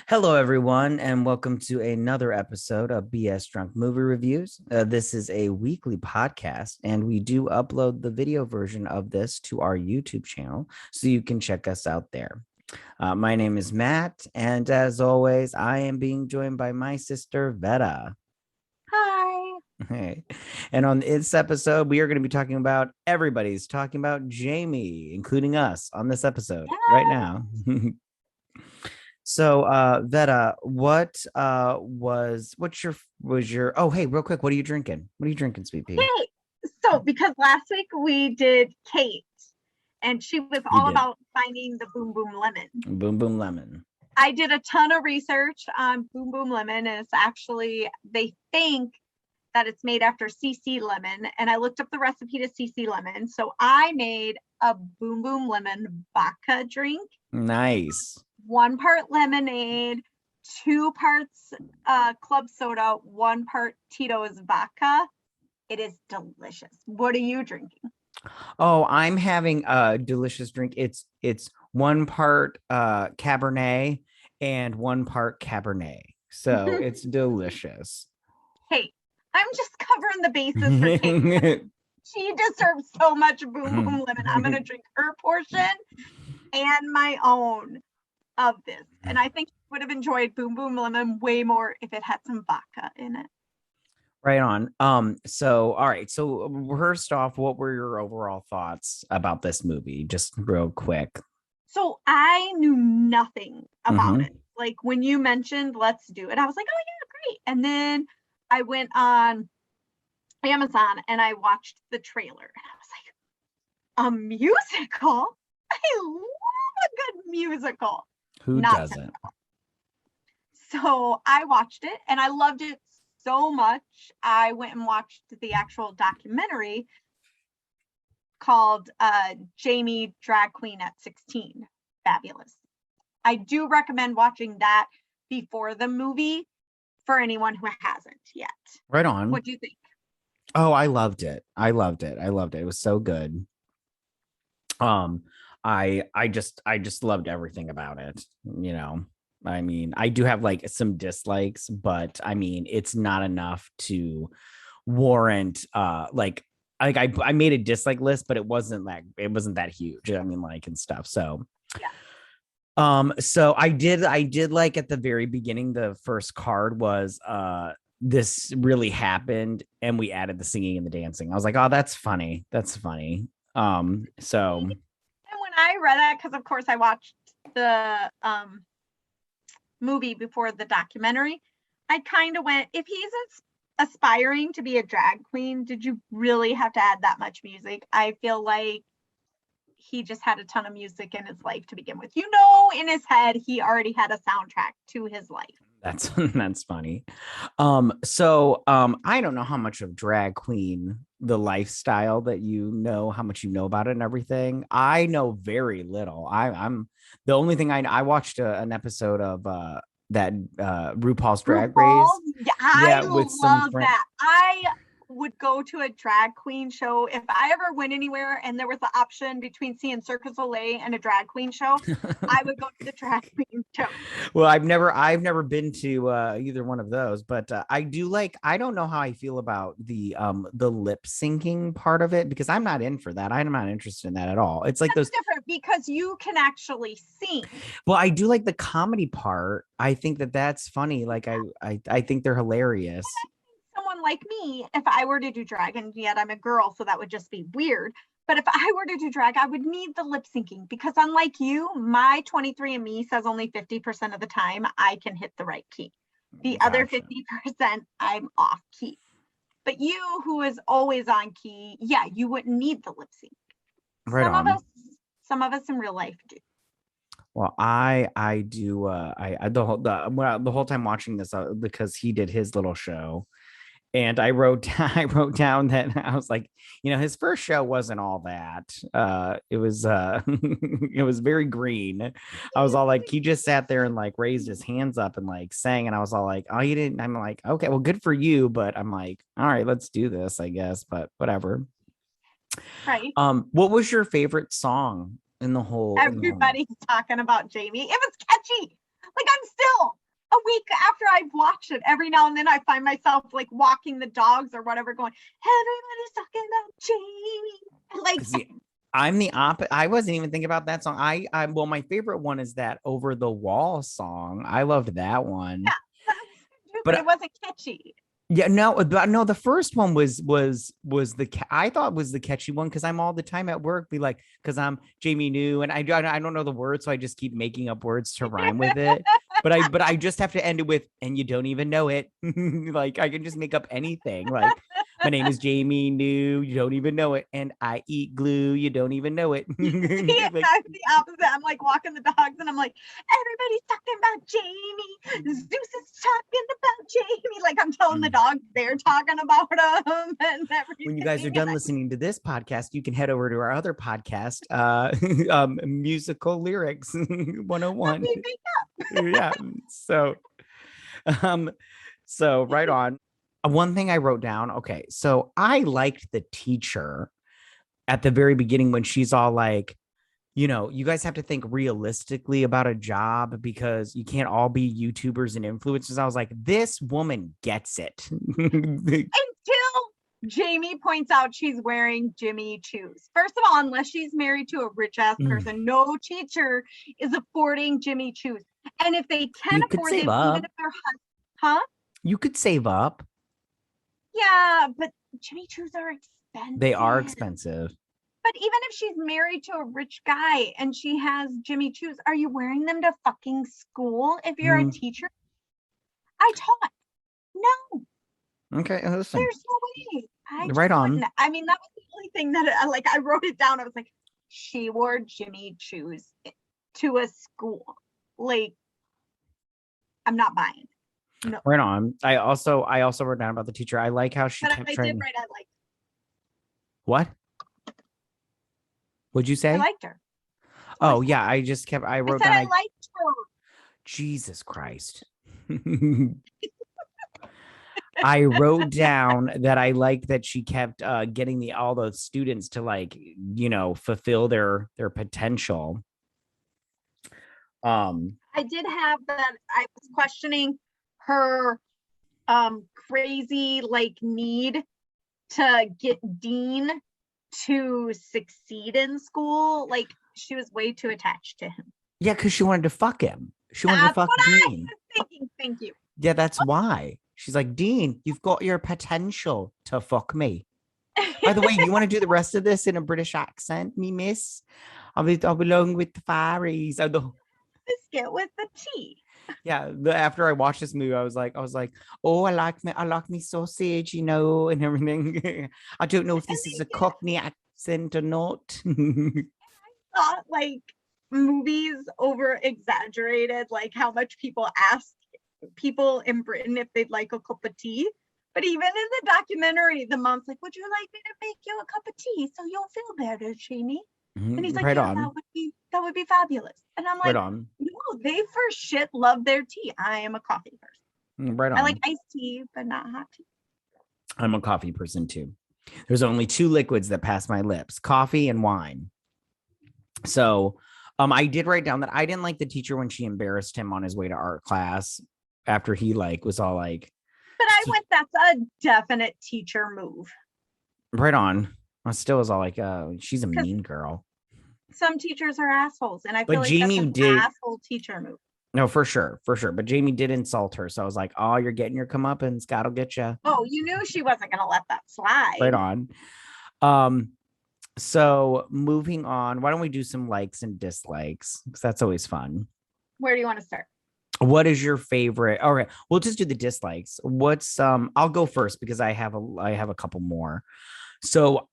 Hello, everyone, and welcome to another episode of BS Drunk Movie Reviews. This is a weekly podcast, and we do upload the video version of this to our YouTube channel, so you can check us out there. My name is Matt, and as always, I am being joined by my sister, Veta. Hi. Hey. And on this episode, we are going to be talking about everybody's talking about Jamie, including us on this episode right now. So, Veta, what's your oh, hey, real quick, what are you drinking? What are you drinking, sweet pea? Okay. So, because last week we did Kate, and she was We all did about finding the Boom Boom Lemon. Boom Boom Lemon. I did a ton of research on Boom Boom Lemon, and it's actually, they think that it's made after CC lemon, and I looked up the recipe to CC lemon. So I made a Boom Boom Lemon vodka drink. Nice. 1 part lemonade, 2 parts club soda, 1 part Tito's vodka. It is delicious. What are you drinking? Oh, I'm having a delicious drink. It's 1 part Cabernet and 1 part Cabernet. So it's delicious. Hey, I'm just covering the bases for Kate. She deserves so much Boom Boom Lemon. I'm going to drink her portion and my own of this. And I think you would have enjoyed Boom Boom Lemon way more if it had some vodka in it. Right on. So all right. So first off, what were your overall thoughts about this movie? Just real quick. So I knew nothing about it. Like when you mentioned let's do it, I was like, oh yeah, great. And then I went on Amazon and I watched the trailer and I was like, a musical? I love a good musical. Who doesn't? So I watched it and I loved it so much. I went and watched the actual documentary called Jamie Drag Queen at 16. Fabulous. I do recommend watching that before the movie for anyone who hasn't yet. Right on. What do you think? Oh, I loved it. I loved it. It was so good. I just loved everything about it, you know. I mean, I do have like some dislikes, but I mean, it's not enough to warrant like I made a dislike list, but it wasn't that huge. I mean, like and stuff. So yeah. So I did like at the very beginning, the first card was this really happened and we added the singing and the dancing. I was like, oh, that's funny. That's funny. So and when I read it, because of course I watched the movie before the documentary, I kind of went, if he's aspiring to be a drag queen, did you really have to add that much music? I feel like he just had a ton of music in his life to begin with. You know, in his head, he already had a soundtrack to his life. That's funny. So I don't know how much of drag queen, the lifestyle that how much you know about it and everything. I know very little. I'm the only thing I watched an episode of that RuPaul's Drag Race. Yeah, I love that. I would go to a drag queen show if I ever went anywhere and there was the option between seeing Cirque du Soleil and a drag queen show. I would go to the drag queen show. Well, I've never been to either one of those, but I do like. I don't know how I feel about the lip syncing part of it because I'm not in for that. I'm not interested in that at all. It's like That's different because you can actually sing. Well, I do like the comedy part. I think that's funny. Like I think they're hilarious. Someone like me, if I were to do drag, and yet I'm a girl, so that would just be weird. But if I were to do drag, I would need the lip syncing because unlike you, my 23andMe says only 50% of the time I can hit the right key. The other 50%, I'm off key. But you, who is always on key, yeah, you wouldn't need the lip sync. Right some of us in real life do. Well, I do. The whole time watching this because he did his little show. And I wrote down that I was like, his first show wasn't all that. It was it was very green. I was all like, he just sat there and like raised his hands up and like sang, and I was all like, oh, you didn't. I'm like, okay, well, good for you, but I'm like, all right, let's do this, I guess, but whatever. Right. What was your favorite song in the whole? Everybody's talking about Jamie. It was catchy. Like I'm still I've watched it every now and then. I find myself like walking the dogs or whatever, going, everybody's talking about Jamie. Like, See, I'm the opposite. I wasn't even thinking about that song. Well, my favorite one is that Over the Wall song. I loved that one. yeah, but But it wasn't catchy. yeah, no, the first one was I thought was the catchy one because I'm all the time at work be like, because I'm Jamie New and I don't know the words, so I just keep making up words to rhyme with it. But I just have to end it with and you don't even know it. Like I can just make up anything. Like my name is Jamie New, you don't even know it, and I eat glue, you don't even know it. See, Like, I'm the opposite. I'm like walking the dogs and I'm like, everybody's talking about Jamie. Zeus is talking about Jamie. Like I'm telling the dogs they're talking about him and everything. when you guys are done listening to this podcast, you can head over to our other podcast, Musical Lyrics 101. Yeah. Um, so right on. One thing I wrote down. Okay, so I liked the teacher at the very beginning when she's all like, you guys have to think realistically about a job because you can't all be YouTubers and influencers. I was like, this woman gets it. Until Jamie points out she's wearing Jimmy Choos. First of all, unless she's married to a rich ass person, no teacher is affording Jimmy Choos. And if they can afford them, even if they're you could save up. Yeah, but Jimmy Choos are expensive. They are expensive. But even if she's married to a rich guy and she has Jimmy Choos, are you wearing them to fucking school if you're a teacher? I taught. No. Okay, listen. There's no way. Right on. I mean, that was the only thing that I wrote it down. I was like, she wore Jimmy Choos to a school. Like, I'm not buying. No. Right on. I also wrote down about the teacher. I like how she kept trying. I liked. What? What'd you say? I liked her. Oh yeah, I wrote down. I liked her. Jesus Christ. I wrote down that I liked that she kept getting all the students to like, fulfill their potential. I did have that. I was questioning her crazy like need to get Dean to succeed in school. Like she was way too attached to him. Yeah, because she wanted to fuck him. She wanted to fuck Dean. I was thinking. Thank you. Yeah, that's why. She's like, Dean, you've got your potential to fuck me. By the way, you want to do the rest of this in a British accent, me miss? I'll belong with the fairies. Biscuit with the tea. Yeah, after I watched this movie, I was like, oh, I like me sausage, and everything. I don't know if this is a Cockney accent or not. I thought like movies over exaggerated, like how much people ask people in Britain if they'd like a cup of tea. But even in the documentary, the mom's like, would you like me to make you a cup of tea so you'll feel better, Jamie? And he's like, right yeah, on. that would be fabulous. And I'm like, right on. No, they for shit love their tea. I am a coffee person. Right on. I like iced tea, but not hot tea. I'm a coffee person too. There's only two liquids that pass my lips: coffee and wine. So I did write down that I didn't like the teacher when she embarrassed him on his way to art class after he like was all like. But I went, that's a definite teacher move. Right on. I still was all like, she's a mean girl. Some teachers are assholes, and I feel like Jamie that's an asshole teacher move. No, for sure. But Jamie did insult her, so I was like, "Oh, you're getting your comeuppance. God'll get you." Oh, you knew she wasn't gonna let that slide. Right on. So moving on, why don't we do some likes and dislikes? Because that's always fun. Where do you want to start? What is your favorite? All right, we'll just do the dislikes. What's I'll go first because I have a couple more. So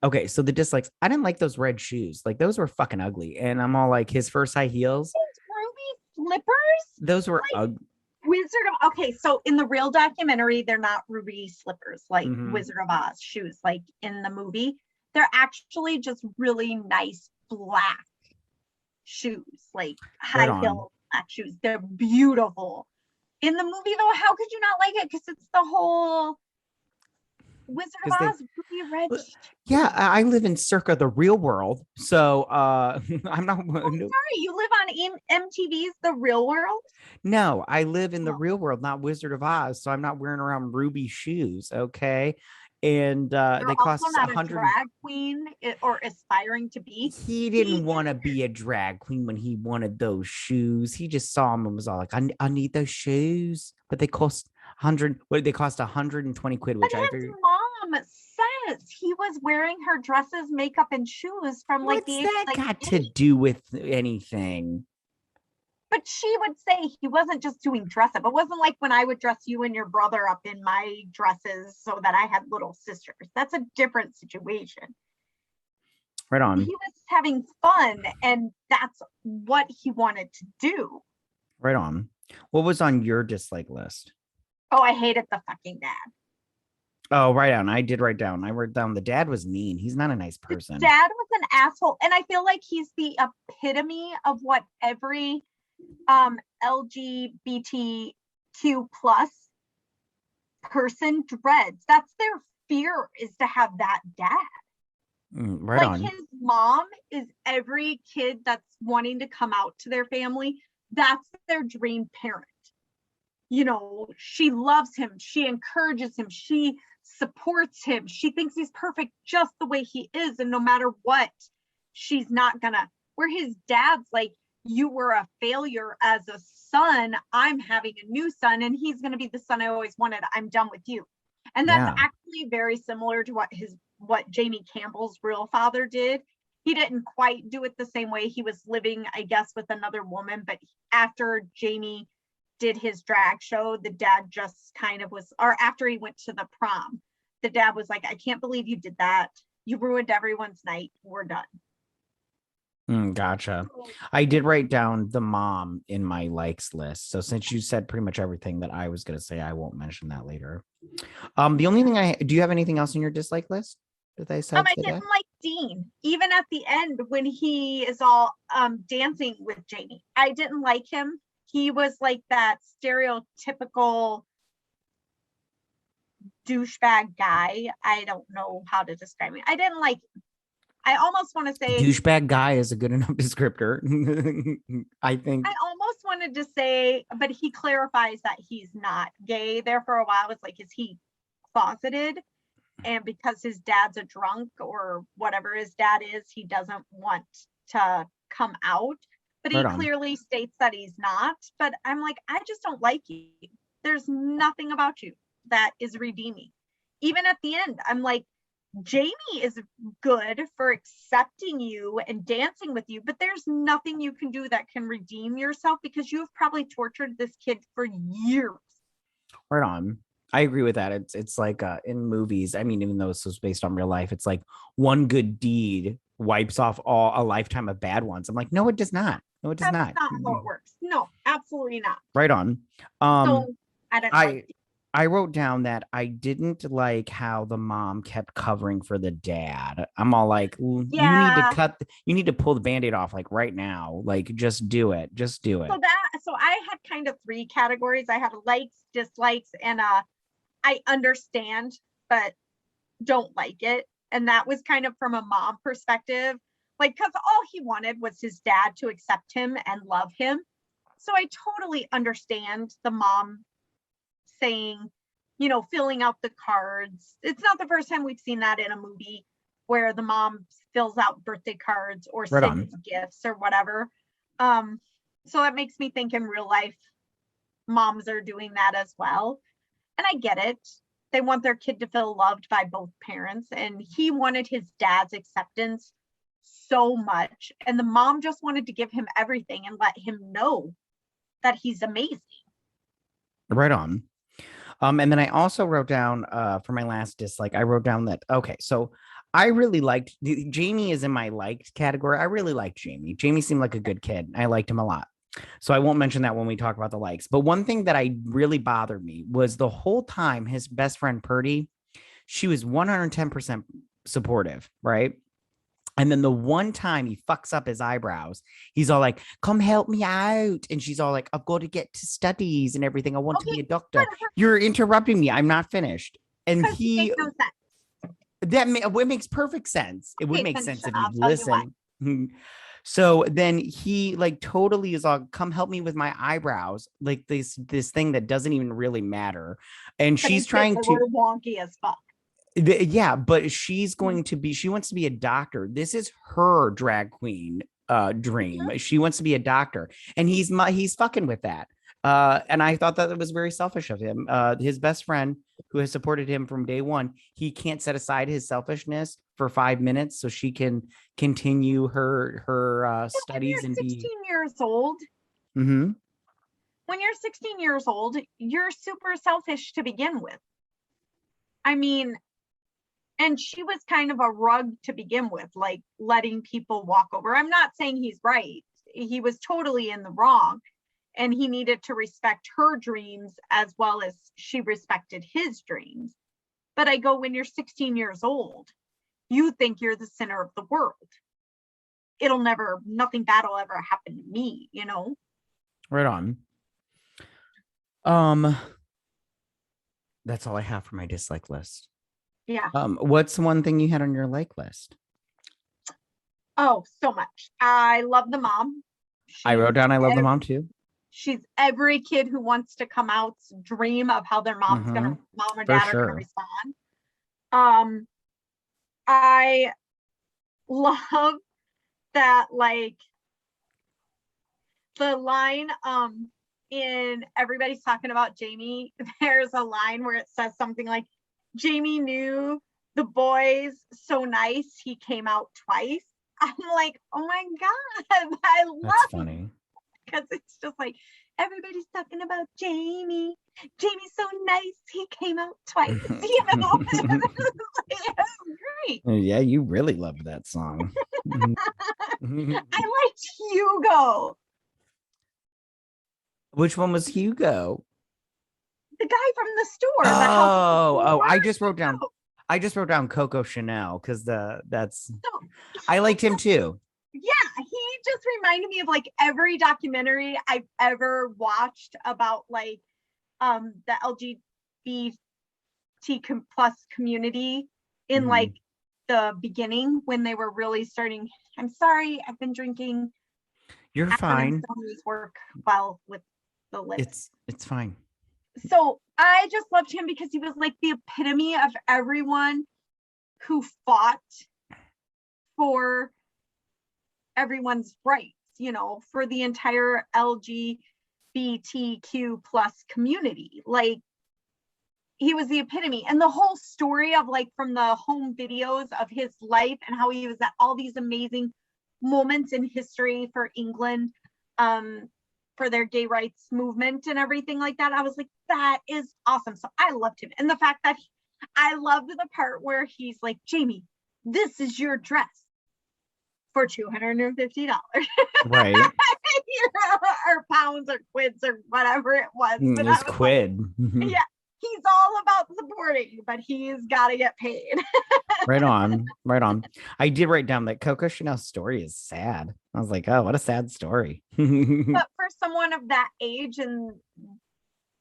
okay, so the dislikes, I didn't like those red shoes. Like those were fucking ugly. And I'm all like, his first high heels. Ruby slippers? Those were ugly. Okay, so in the real documentary, they're not ruby slippers like Wizard of Oz shoes, like in the movie. They're actually just really nice black shoes, like high heel black shoes. They're beautiful. In the movie, though, how could you not like it? Because it's the whole Wizard of because they Oz, Ruby Red. yeah, I live in circa the real world, so I'm not Oh, no, sorry, you live on MTV's The Real World? no, I live in the Oh, real world, not Wizard of Oz, so I'm not wearing around ruby shoes, okay? And you're they also cost not a a hundred. drag queen or aspiring to be. He He didn't want to be a drag queen when he wanted those shoes. He just saw them and was all like, I need those shoes, but they cost 100. What did they cost? 120 quid, But which I his figured. mom says he was wearing her dresses, makeup, and shoes from like What's the age of that like got to 8. do with anything? But she would say he wasn't just doing dress up. It wasn't like when I would dress you and your brother up in my dresses so that I had little sisters. That's a different situation. Right He on. was having fun, and that's what he wanted to do. Right on. What was on your dislike list? Oh, I hated the fucking dad. Oh, right on. I did write down. I wrote down the dad was mean. He's not a nice The person. dad was an asshole, and I feel like he's the epitome of what every LGBTQ plus person dreads. That's their fear, is to have that dad. Right Like on. his mom is every kid that's wanting to come out to their family. That's their dream parent. You know, she loves him, she encourages him, she supports him, she thinks he's perfect just the way he is, and no matter what, she's not gonna. Where his dad's like, you were a failure as a son, I'm having a new son and he's going to be the son I always wanted, I'm done with you. And that's Yeah. actually very similar to what Jamie Campbell's real father did. He didn't quite do it the same way. He was living, I guess, with another woman, but after Jamie did his drag show, the dad just kind of was, or after he went to the prom, the dad was like, I can't believe you did that, you ruined everyone's night, we're done. Gotcha. I did write down the mom in my likes list. So since you said pretty much everything that I was going to say, I won't mention that later. The only thing do you have anything else in your dislike list that I said I say didn't that? like Dean, even at the end when he is all dancing with Jamie. I didn't like him. He was like that stereotypical douchebag guy. I don't know how to describe him. I didn't like him. I almost want to say, Douchebag guy is a good enough descriptor. I think. I almost wanted to say, but he clarifies that he's not gay. There for a while, I was like, is he closeted? And because his dad's a drunk or whatever his dad is, he doesn't want to come out. But he Right on. clearly states that he's not. But I'm like, I just don't like you. There's nothing about you that is redeeming. Even at the end, I'm like, Jamie is good for accepting you and dancing with you, but there's nothing you can do that can redeem yourself because you've probably tortured this kid for years. Right on. I agree with that. It's like in movies. I mean, even though this was based on real life, it's like one good deed wipes off all a lifetime of bad ones. I'm like, no, it does not. No, it does That's not. not how it works. No, absolutely not. Right on. Um, So I didn't like I I wrote down that I didn't like how the mom kept covering for the dad. I'm all like, you need to yeah. you need to pull the band-aid off like right now. Like just do it. Just do it. So I had kind of 3 categories. I had likes, dislikes, and I understand, but don't like it. And that was kind of from a mom perspective, like, because all he wanted was his dad to accept him and love him. So I totally understand the mom saying, filling out the cards. It's not the first time we've seen that in a movie where the mom fills out birthday cards or Right on. sends gifts or whatever. So that makes me think in real life, moms are doing that as well. And I get it. They want their kid to feel loved by both parents. And he wanted his dad's acceptance so much. And the mom just wanted to give him everything and let him know that he's amazing. Right on. And then I also wrote down for my last dislike, I wrote down that okay, so I really liked Jamie is in my liked category. I really liked Jamie. Jamie seemed like a good kid. I liked him a lot. So I won't mention that when we talk about the likes. But one thing that I really bothered me was the whole time his best friend Purdy, she was 110% supportive, right? And then the one time he fucks up his eyebrows, he's all like, come help me out. And she's all like, I've got to get to studies and everything. I want to be Okay, a doctor. You're interrupting me. I'm not finished. And because he he, makes no sense. It makes perfect sense. It would Okay, make finish sense it. if I'll you tell you why. listen. So then he like totally is all, come help me with my eyebrows, like this thing that doesn't even really matter. And But he she's said trying they to, were wonky as fuck. yeah, but she's going to be, she wants to be a doctor. This is her drag queen dream. She wants to be a doctor, and he's fucking with that. And I thought that it was very selfish of him. His best friend, who has supported him from day one, he can't set aside his selfishness for 5 minutes so she can continue her When studies you're and be. 16 years old, Mhm. when you're 16 years old, you're super selfish to begin with. I mean, and she was kind of a rug to begin with, like letting people walk over. I'm not saying he's right. He was totally in the wrong, and he needed to respect her dreams as well as she respected his dreams. But I go, when you're 16 years old, you think you're the center of the world. Nothing bad will ever happen to me, you know? Right on. Um, that's all I have for my dislike list. Yeah. What's one thing you had on your like list? Oh, so much. I love the mom. I She's wrote down I love the ev- mom too. she's every kid who wants to come out's dream of how their Mm-hmm. mom or For dad are gonna sure. respond. Um, I love that, like, the line in Everybody's Talking About Jamie, there's a line where it says something like, Jamie knew the boys so nice he came out twice. I'm like, oh my God, I That's love it, funny. because it's just like, everybody's talking about Jamie. Jamie's so nice he came out twice, you know? It was great. Yeah, you really loved that song. I liked Hugo, Which one was Hugo? the guy from the store, the house at the Oh, store. I just wrote down Coco Chanel because that's So I liked him too. yeah, he just reminded me of like every documentary I've ever watched about like the LGBT plus community in like Mhm. the beginning when they were really starting. I'm sorry, I've been drinking. You're Acronyms fine. don't always work well with the lips. It's fine. So I just loved him because he was like the epitome of everyone who fought for everyone's rights, you know, for the entire LGBTQ plus community. Like, he was the epitome. And the whole story of like from the home videos of his life and how he was at all these amazing moments in history for England, for their gay rights movement and everything like that. I was like, that is awesome. So I loved him. And the fact that I loved the part where he's like, Jamie, this is your dress for $250. Right. You know, or pounds or quids or whatever it was. But I It's was like, Quid. yeah, he's all about supporting, but he's got to get paid. Right on. Right on. I did write down that Coco Chanel's story is sad. I was like, oh, what a sad story. But for someone of that age and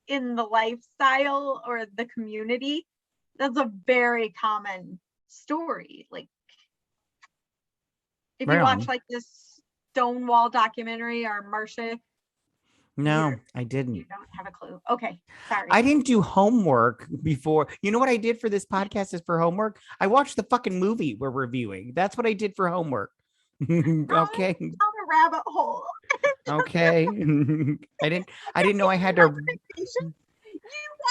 in the lifestyle or the community, that's a very common story. Like, if Right you watch on. like this Stonewall documentary or Marsha, No, I didn't. you don't have a clue. Okay, sorry. I didn't do homework before. You know what I did for this podcast is for homework? I watched the fucking movie we're reviewing. That's what I did for homework. Okay. Down a rabbit hole. Okay. I didn't know I had to. You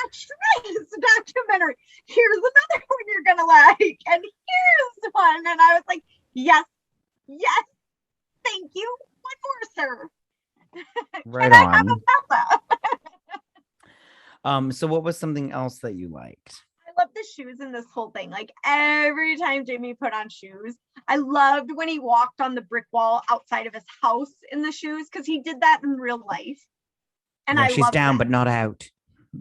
watched this documentary. Here's another one you're gonna like, and here's one. And I was like, yes, yes, thank you. One more, sir. Right Can I have on. a Bella? So what was something else that you liked? I love the shoes in this whole thing. Like, every time Jamie put on shoes, I loved when he walked on the brick wall outside of his house in the shoes, because he did that in real life. And Yeah, I she's loved down that. but not out.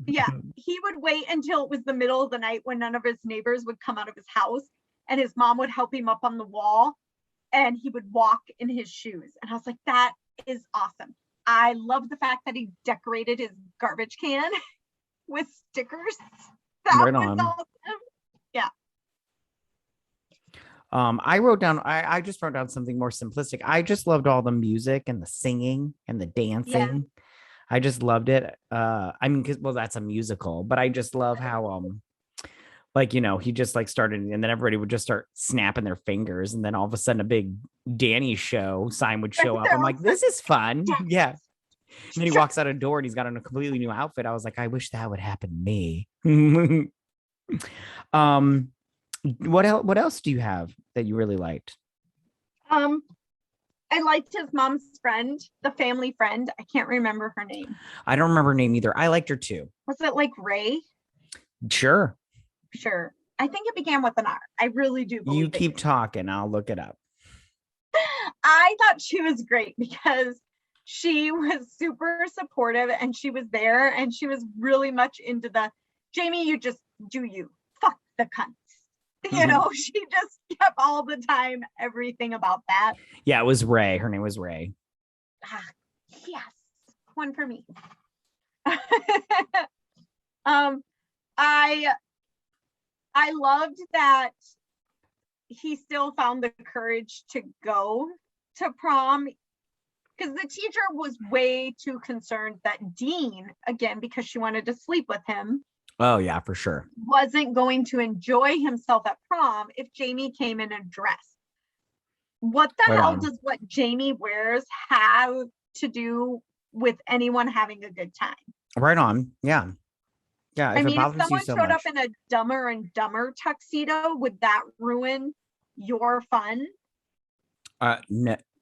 Yeah, he would wait until it was the middle of the night when none of his neighbors would come out of his house, and his mom would help him up on the wall, and he would walk in his shoes. And I was like, that is awesome. I love the fact that he decorated his garbage can with stickers. That Right was on. awesome. Yeah. I wrote down, I just wrote down something more simplistic. I just loved all the music and the singing and the Yeah. dancing. I just loved it. I mean, well, that's a musical, but I just love how like he just like started, and then everybody would just start snapping their fingers, and then all of a sudden a big Danny show sign would show up. I'm like, this is fun. Yeah. And then he walks out a door and he's got on a completely new outfit. I was like, I wish that would happen to me. um, what else do you have that you really liked? Um, I liked his mom's friend, the family friend. I can't remember her name. I don't remember her name either. I liked her too. Was it like Ray? Sure. Sure. I think it began with an R. I really do believe You keep talking. I'll look it up. I thought she was great because she was super supportive and she was there and she was really much into the Jamie, you just do you. Fuck the cunts. She just kept all the time everything about that. Yeah, it was Ray. Her name was Ray. Yes. One for me. I loved that he still found the courage to go to prom because the teacher was way too concerned that Dean, again, because she wanted to sleep with him. Oh, yeah, for sure. Wasn't going to enjoy himself at prom if Jamie came in a dress. What the hell does what Jamie wears have to do with anyone having a good time? Right on. Yeah. Yeah. I mean, if someone showed up in a Dumber and Dumber tuxedo, would that ruin your fun?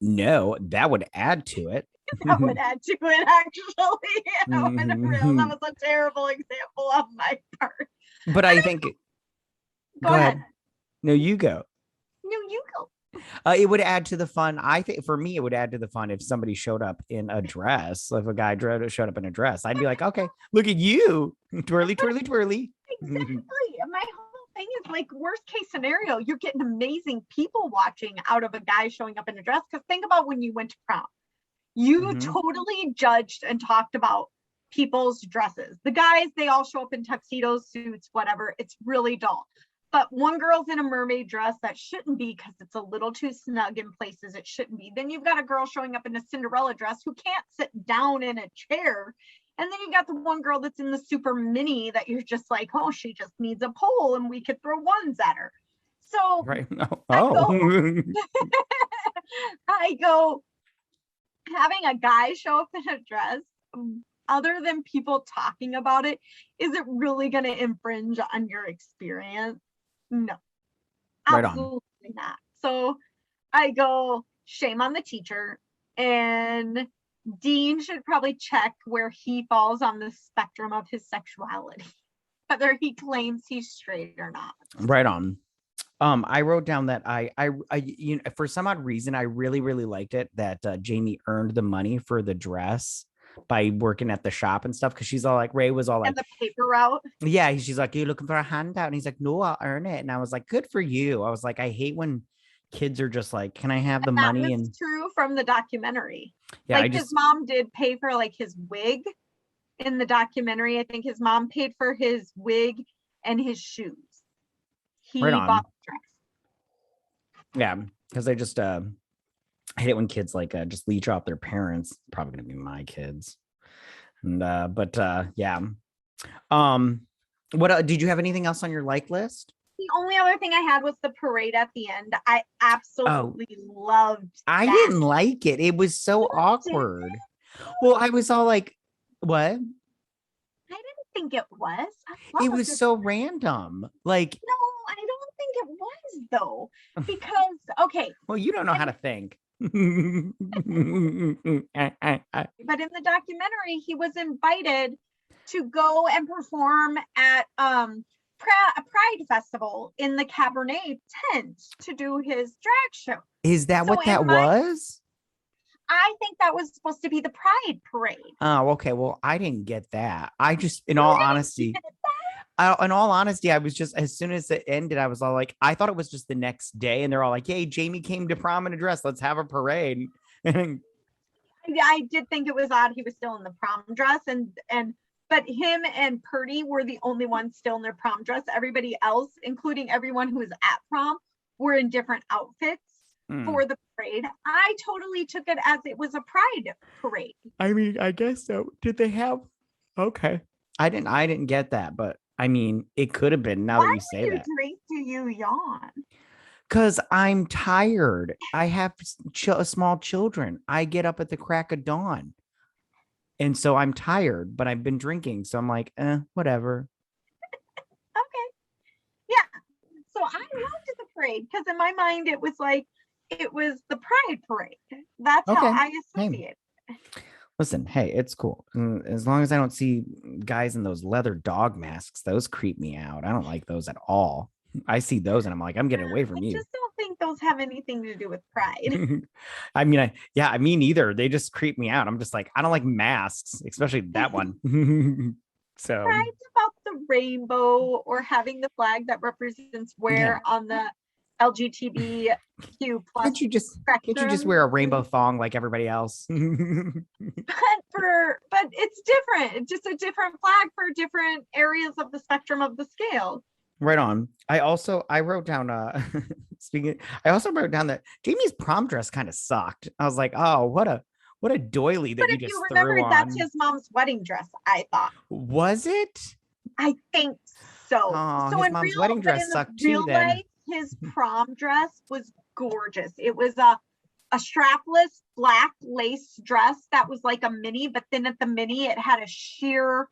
No, that would add to it. That would add to it, actually. That was a terrible example of my part. But I think. Go ahead. No, you go. No, you go. It would add to the fun. I think for me, it would add to the fun if somebody showed up in a dress. If a guy showed up in a dress, I'd be like, okay, look at you, twirly, twirly, twirly. Exactly. My whole thing is like, worst case scenario, you're getting amazing people watching out of a guy showing up in a dress. Because think about when you went to prom, you totally judged and talked about people's dresses. The guys, they all show up in tuxedos, suits, whatever. It's really dull. But one girl's in a mermaid dress that shouldn't be because it's a little too snug in places it shouldn't be. Then you've got a girl showing up in a Cinderella dress who can't sit down in a chair. And then you got the one girl that's in the super mini that you're just like, oh, she just needs a pole and we could throw ones at her. So right. I go, having a guy show up in a dress, other than people talking about it, is it really going to infringe on your experience? No, absolutely not. So I go, shame on the teacher. And Dean should probably check where he falls on the spectrum of his sexuality, whether he claims he's straight or not. Right on. I wrote down that I for some odd reason, I really, really liked it that Jamie earned the money for the dress by working at the shop and stuff. Cause she's all like, Ray was all like, and the paper route. Yeah. She's like, you looking for a handout? And he's like, no, I'll earn it. And I was like, good for you. I was like, I hate when kids are just like, can I have the money? That was true from the documentary. Yeah. Like his mom did pay for like his wig in the documentary. I think his mom paid for his wig and his shoes. He bought the dress. Yeah, because I just I hate it when kids like just leech off their parents. Probably gonna be my kids. And yeah. What did you have anything else on your like list? The only other thing I had was the parade at the end. I absolutely loved that. I didn't like it. It was so awkward. Well, I was all like, what? I didn't think it was. It was so random. Like, no, I don't think it was though. Because okay. Well, you don't know how to think. But in the documentary, he was invited to go and perform at a Pride Festival in the Cabernet tent to do his drag show. Is that what that was? I think that was supposed to be the Pride Parade. Oh, okay. Well, I didn't get that. I just, in all honesty, I was just, as soon as it ended, I was all like, I thought it was just the next day. And they're all like, hey, Jamie came to prom in a dress. Let's have a parade. I did think it was odd. He was still in the prom dress but him and Purdy were the only ones still in their prom dress. Everybody else, including everyone who was at prom, were in different outfits Mm. for the parade. I totally took it as it was a pride parade. I mean, I guess so. Did they have? Okay. I didn't get that, but I mean, it could have been now that Why you say when you that. drink do you yawn? Because I'm tired. I have small children. I get up at the crack of dawn. And so I'm tired, but I've been drinking. So I'm like, whatever. Okay. Yeah. So I loved the parade because in my mind it was like it was the pride parade. That's how Okay. I Hey, associate. listen, hey, it's cool. As long as I don't see guys in those leather dog masks, those creep me out. I don't like those at all. I see those and I'm like, I'm getting away I from you. just don't think those have anything to do with pride. I mean, I mean, either they just creep me out. I'm just like, I don't like masks, especially that one. So, Pride's about the rainbow or having the flag that represents yeah. where on the LGBTQ plus Can't you just spectrum. wear a rainbow thong like everybody else? But it's different. It's just a different flag for different areas of the spectrum of the scale. Right on. I wrote down speaking I also wrote down that Jamie's prom dress kind of sucked. I was like, oh, what a doily But that you if you just remember, threw that's on. his mom's wedding dress, I thought. Was it? I think so. Oh, his mom's wedding But dress in the sucked too real then. life, his prom dress was gorgeous. It was a strapless black lace dress that was like a mini, but then at the mini it had a sheer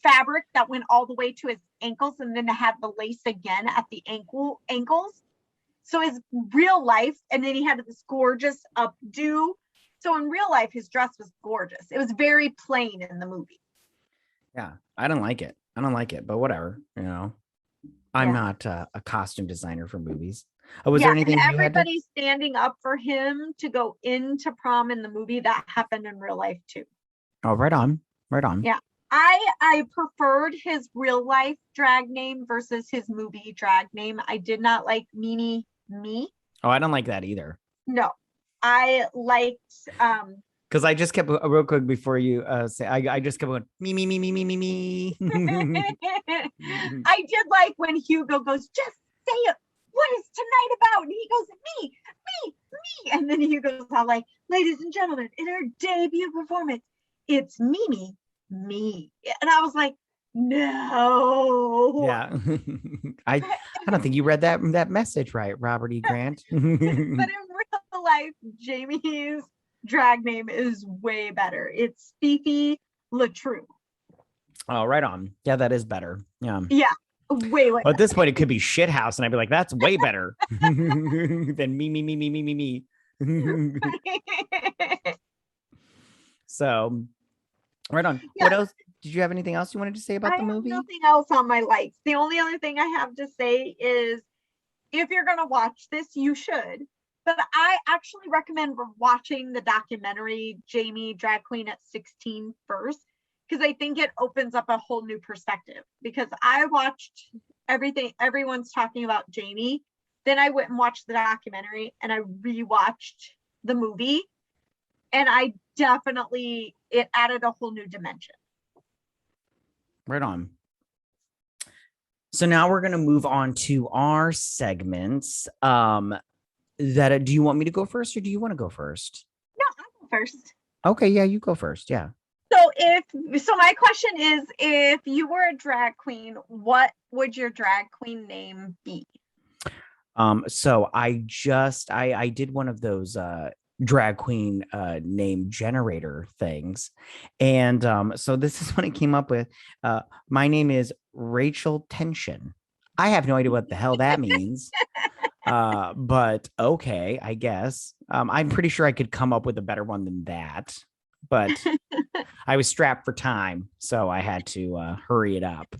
fabric that went all the way to his ankles, and then it had the lace again at the ankles. So his real life, and then he had this gorgeous updo. So in real life, his dress was gorgeous. It was very plain in the movie. Yeah, I don't like it. I don't like it, but whatever, I'm Yeah. not a costume designer for movies. Oh, was there Yeah, and anything you had to? everybody standing up for him to go into prom in the movie, that happened in real life too. Oh, right on. Right on. Yeah. I preferred his real life drag name versus his movie drag name. I did not like Mimi Me. Oh, I don't like that either. No. I liked Because I just kept real quick before you say I just kept going me me. I did like when Hugo goes, just say it. What is tonight about? And he goes, me. And then Hugo's all like, ladies and gentlemen, in her debut performance, it's Mimi, me. And I was like, no. Yeah. I don't think you read that message right, Robert E. Grant. But in real life, Jamie's drag name is way better. It's Fifi Latrue. Oh, right on. Yeah, that is better. Yeah. Yeah, way. Well, at this point, it could be shithouse, and I'd be like, that's way better than me. So, right on. Yeah. What else? Did you have anything else you wanted to say about the movie? I have nothing else on my likes. The only other thing I have to say is if you're going to watch this, you should. But I actually recommend watching the documentary Jamie Drag Queen at 16 first, because I think it opens up a whole new perspective. Because I watched everything, everyone's talking about Jamie. Then I went and watched the documentary and I rewatched the movie. And it added a whole new dimension. Right on. So now we're going to move on to our segments. Do you want me to go first or do you want to go first? No, I'll go first. Okay, yeah, you go first. Yeah. So my question is, if you were a drag queen, what would your drag queen name be? So I did one of those drag queen name generator things, and so this is what I came up with. My name is Rachel Tension. I have no idea what the hell that means. But okay, I guess. I'm pretty sure I could come up with a better one than that, but I was strapped for time, so I had to hurry it up.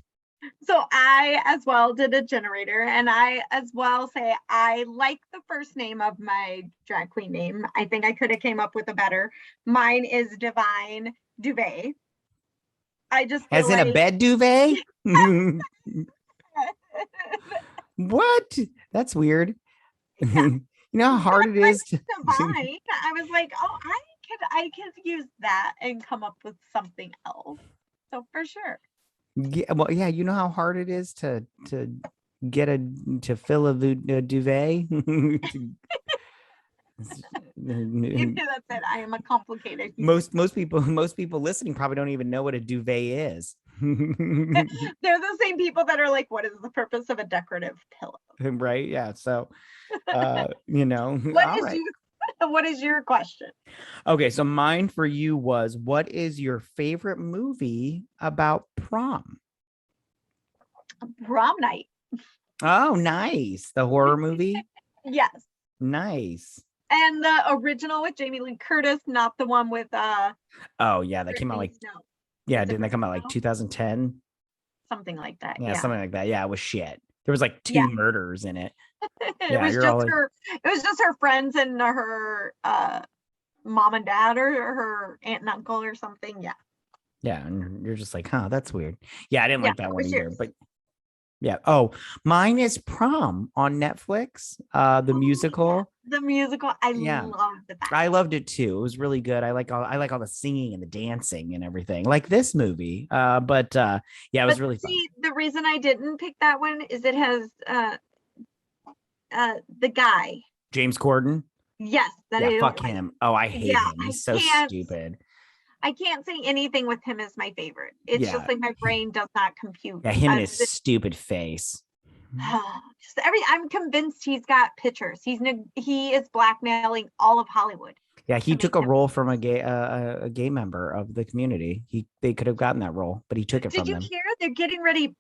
So I as well did a generator, and I as well say I like the first name of my drag queen name. I think I could have came up with a better. Mine is Divine Duvet. I just feel As in a bed duvet? What? That's weird. Yeah. You know how hard it is to Divine. I was like, oh, I could use that and come up with something else. So for sure. Yeah, well, yeah, you know how hard it is to get a to fill a duvet. That's it. I am a complicated human. Most people listening probably don't even know what a duvet is. They're the same people that are like, what is the purpose of a decorative pillow? Right? Yeah. So What all is right. what is your question? Okay, so mine for you was, what is your favorite movie about prom? Prom night. Oh, nice. The horror movie? Yes. Nice. And the original with Jamie Lee Curtis, not the one with Oh, yeah, that came out Brittany like, Snow. yeah, Is it didn't that come out Brittany like Snow? 2010? Something like that. Yeah, Yeah. something like that. Yeah, it was shit. There was like Yeah. two murders in it. It Yeah, was you're all just like, her friends and her mom and dad or her aunt and uncle or something. Yeah. yeah, and you're just like, huh, that's weird. Yeah, I didn't Yeah. like that What one was either. yours? But yeah. Oh, mine is Prom on Netflix. The Oh yeah. musical. The musical. I Yeah. loved that. I loved it too. It was really good. I like all the singing and the dancing and everything, like this movie. But yeah, it was But really fun. see, the reason I didn't pick that one is it has the guy. James Corden. Yes, that Yeah, I don't fuck like. him. Oh, I hate Yeah, him. He's so stupid. I can't say anything with him as my favorite. It's just Yeah. like my brain does not compute. Yeah, him and his stupid face. Just I'm convinced he's got pictures. He is blackmailing all of Hollywood Yeah, to he make took a him. role from a gay member of the community. They could have gotten that role, but he took it Did from you them. hear they're getting ready?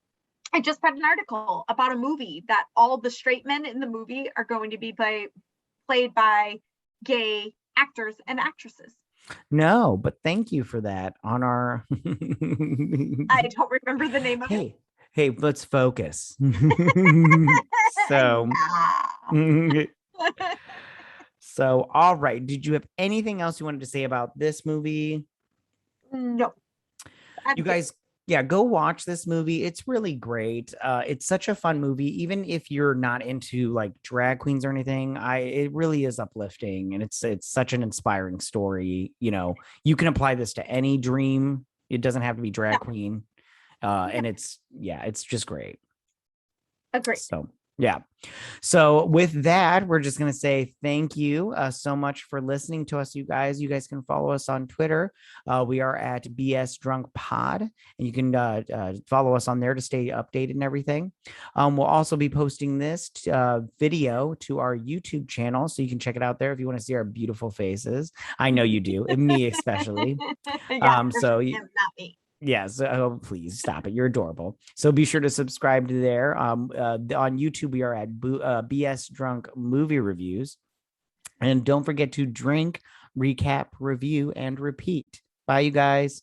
I just read an article about a movie that all the straight men in the movie are going to be played by gay actors and actresses. No, but thank you for that on our I don't remember the name of it. hey, let's focus. So so all right. Did you have anything else you wanted to say about this movie? No, You I'm good. guys, yeah, go watch this movie. It's really great. It's such a fun movie, even if you're not into like drag queens or anything. It really is uplifting, and it's such an inspiring story. You can apply this to any dream. It doesn't have to be drag No, queen. yeah, And it's just great. agreed. So yeah. So with that, we're just going to say thank you so much for listening to us, you guys. You guys can follow us on Twitter. We are at BS Drunk Pod, and you can follow us on there to stay updated and everything. We'll also be posting this video to our YouTube channel, so you can check it out there if you want to see our beautiful faces. I know you do, and me especially. Yeah, for So him, not me. yes. Oh, please stop it. You're adorable. So be sure to subscribe to there. On YouTube, we are at BS Drunk Movie Reviews. And don't forget to drink, recap, review, and repeat. Bye, you guys.